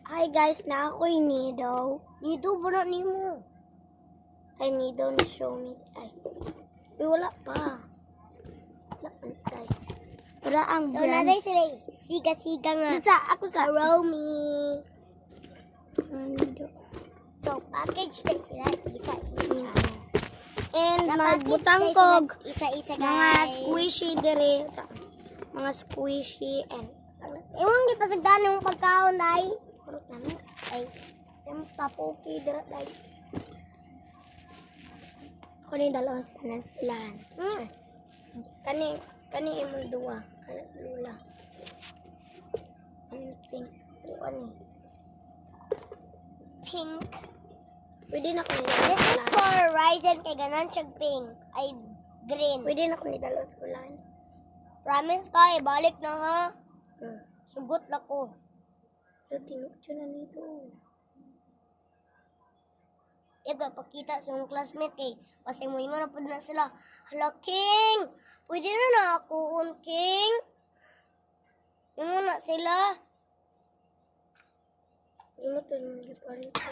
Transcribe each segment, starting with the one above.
Hi guys, na ako'y Nido. Nido ba na nimo? Ay, Nido ni show me. Ay, wala pa. Wala pa guys. Wala ang So, naday brands. sila siga-siga nga. Ako sa Romy. Nido. So, package din sila. Isa-isa. And Na-package magbutang din kog sila isa-isa, guys. mga squishy dire. Mga squishy and Iwan di pasagdan yung pagkaon, day. kurot na mo. Ay, yung papoki dira, day. Ako na yung dalawang tanan silahan. Hmm. Kani imong duwa. Kana sa lula. Ano yung pink? Ano? Pink. Pwede na ko ni This is for Ryzen kay ganan siyag pink. Ay, green. Pwede na ko ni dalawang skulahan. Promise ka, ibalik na ha. Sugot na ko. Pero tinutyo na nito. Yaga, pakita sa mong classmate kay kasi mo yung na po na sila. Hala, King! Pwede na ako, King! Yung na sila. Yung ito yung gipalit ko.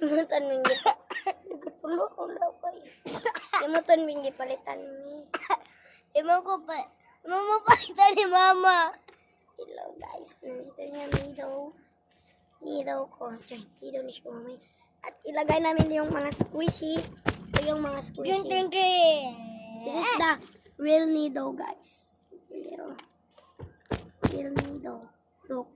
Yung ito yung gipalit. Nagatulo ko lang pa eh. Yung ito yung gipalitan mo eh. Imo mo pakita ni Mama. Hello guys, nandito niya Nido ko. Diyan, Nido ni siya mamay. At ilagay namin yung mga squishy. Ito yung mga squishy. Drink. This is the real Nido guys. Real Nido. Look.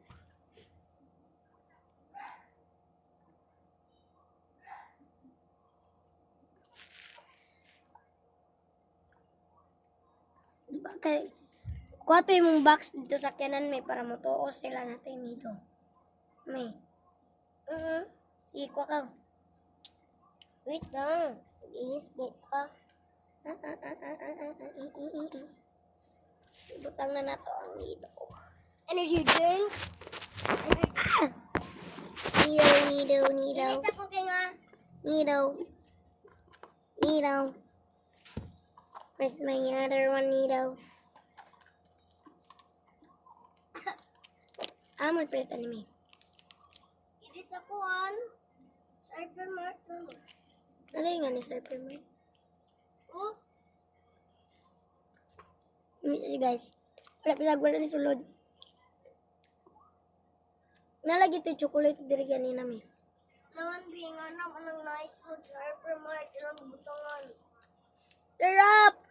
Diba kay kuha to yung box dito sa kanan may para motuos sila natin Nido. May. Sige, kuha ka. Wait lang. Ihisbit ka. Butang na nato ang Nido. Energy drink. Nido. Ilis ako kay nga. Nido. Where's my other one, Nido? Amon palitan ni May. Ilis ako an. Cybermarket. Ano yung nga ni Sir Perman? Oh. Guys, wala ni sulod. Nalagi ito yung chocolate diri ganina May. Naman binga naman ng nice food. Cybermarket lang butangan. Sarap!